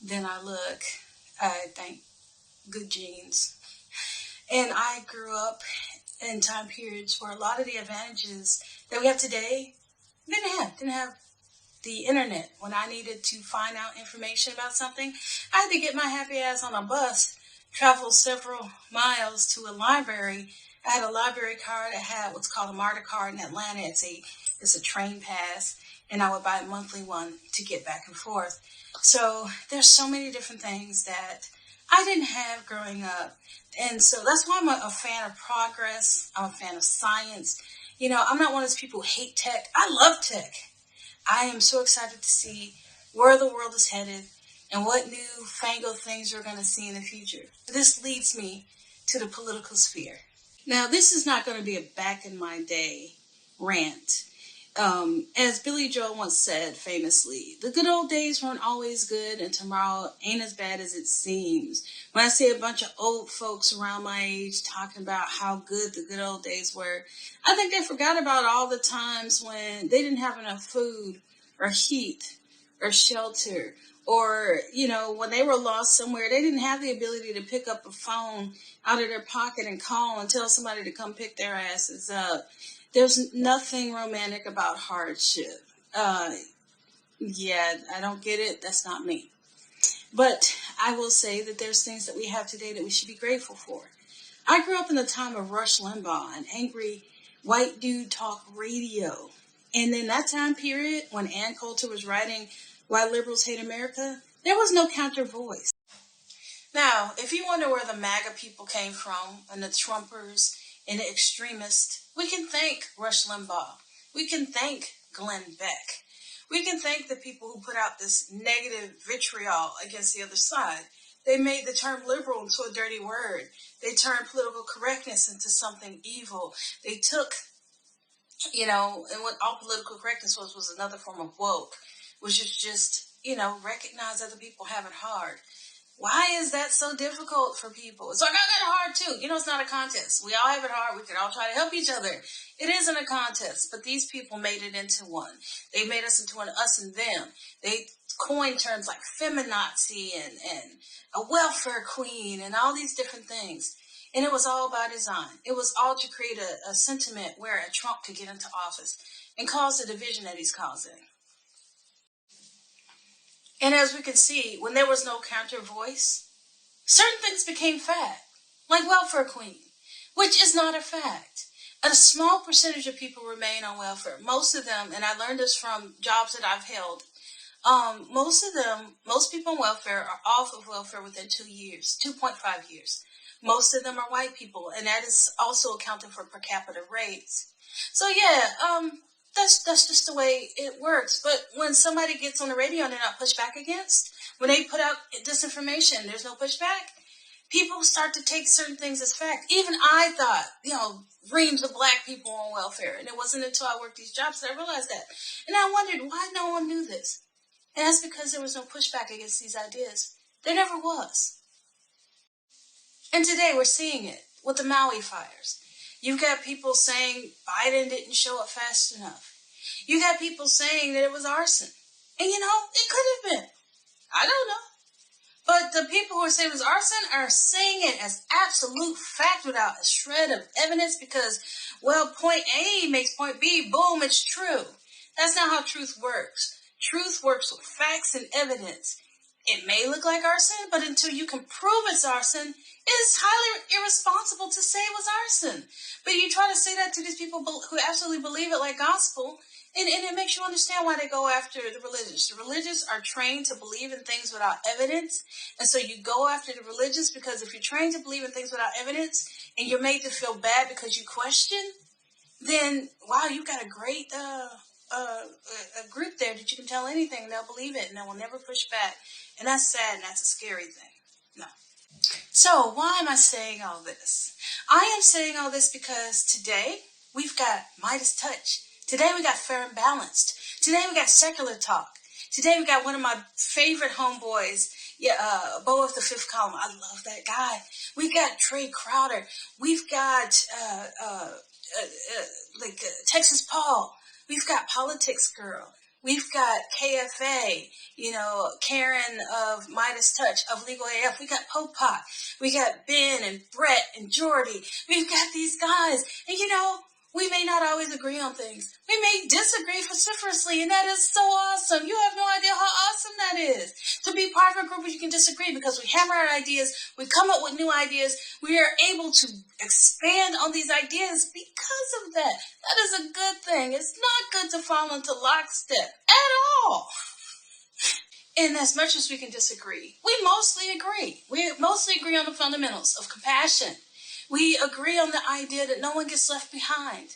than I look. I think good genes. And I grew up in time periods where a lot of the advantages that we have today didn't have the internet. When I needed to find out information about something, I had to get my happy ass on a bus, travel several miles to a library. I had a library card. I had what's called a MARTA card in Atlanta. It's a train pass, and I would buy a monthly one to get back and forth. So there's so many different things that I didn't have growing up. And so that's why I'm a fan of progress. I'm a fan of science. I'm not one of those people who hate tech. I love tech. I am so excited to see where the world is headed and what new fangled things we're going to see in the future. This leads me to the political sphere. Now, this is not going to be a back in my day rant. As Billy Joel once said famously, the good old days weren't always good and tomorrow ain't as bad as it seems. When I see a bunch of old folks around my age talking about how good the good old days were, I think they forgot about all the times when they didn't have enough food or heat or shelter, or, when they were lost somewhere, they didn't have the ability to pick up a phone out of their pocket and call and tell somebody to come pick their asses up. There's nothing romantic about hardship. Yeah, I don't get it. That's not me. But I will say that there's things that we have today that we should be grateful for. I grew up in the time of Rush Limbaugh and angry white dude talk radio. And in that time period, when Ann Coulter was writing Why Liberals Hate America, there was no counter voice. Now, if you wonder where the MAGA people came from, and the Trumpers and the extremists, we can thank Rush Limbaugh. We can thank Glenn Beck. We can thank the people who put out this negative vitriol against the other side. They made the term liberal into a dirty word. They turned political correctness into something evil. They took, and what all political correctness was another form of woke, which is just, recognize other people have it hard. Why is that so difficult for people? It's like, I got it hard too. It's not a contest. We all have it hard. We can all try to help each other. It isn't a contest, but these people made it into one. They made us into an us and them. They coined terms like feminazi and a welfare queen and all these different things. And it was all by design. It was all to create a sentiment where a Trump could get into office and cause the division that he's causing. And as we can see, when there was no counter voice, certain things became fact, like welfare queen, which is not a fact. A small percentage of people remain on welfare. Most of them, and I learned this from jobs that I've held, most people on welfare are off of welfare within 2 years, 2.5 years. Most of them are white people, and that is also accounting for per capita rates. So yeah, that's just the way it works. But when somebody gets on the radio and they're not pushed back against, when they put out disinformation, there's no pushback, people start to take certain things as fact. Even I thought, reams of black people on welfare. And it wasn't until I worked these jobs that I realized that. And I wondered why no one knew this. And that's because there was no pushback against these ideas. There never was. And today we're seeing it with the Maui fires. You've got people saying Biden didn't show up fast enough. You got people saying that it was arson. And it could have been. I don't know. But the people who are saying it was arson are saying it as absolute fact without a shred of evidence because, well, point A makes point B, boom, it's true. That's not how truth works. Truth works with facts and evidence. It may look like arson, but until you can prove it's arson, it is highly irresponsible to say it was arson. But you try to say that to these people who absolutely believe it like gospel, and it makes you understand why they go after the religious. The religious are trained to believe in things without evidence, and so you go after the religious because if you're trained to believe in things without evidence, and you're made to feel bad because you question, then, wow, you've got a great a group there that you can tell anything and they'll believe it and they will never push back. And that's sad and that's a scary thing. No. So why am I saying all this? I am saying all this because today we've got Meidas Touch. Today we got Farron Balanced. Today we got secular talk. Today we got one of my favorite homeboys, Beau of the Fifth Column. I love that guy. We got Trey Crowder. We've got Texas Paul. We've got Politics Girl. We've got KFA, Karen of Meidas Touch, of Legal AF. We got Popak. We got Ben and Brett and Jordy. We've got these guys. And, we may not always agree on things. We may disagree vociferously, and that is so awesome. You have no idea how awesome that is. To be part of a group where you can disagree, because we hammer out ideas, we come up with new ideas, we are able to expand on these ideas because of that. That is a good thing. It's not good to fall into lockstep at all. And as much as we can disagree, we mostly agree. We mostly agree on the fundamentals of compassion. We agree on the idea that no one gets left behind.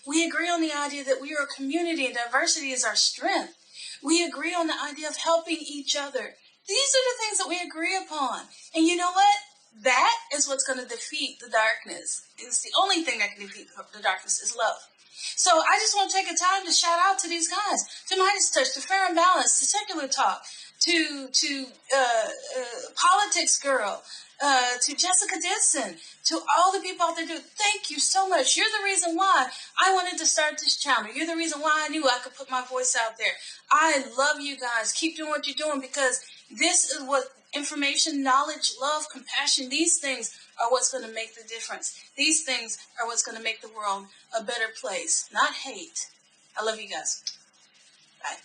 We agree on the idea that we are a community and diversity is our strength. We agree on the idea of helping each other. These are the things that we agree upon. And you know what? That is what's going to defeat the darkness. It's the only thing that can defeat the darkness is love. So I just want to take a time to shout out to these guys, to Meidas Touch, to Farron Balanced, to Secular Talk, to Politics Girl, to Jessica Denson, to all the people out there. Thank you so much. You're the reason why I wanted to start this channel. You're the reason why I knew I could put my voice out there. I love you guys. Keep doing what you're doing, because this is what information, knowledge, love, compassion, these things are what's going to make the difference. These things are what's going to make the world a better place, not hate. I love you guys. Bye.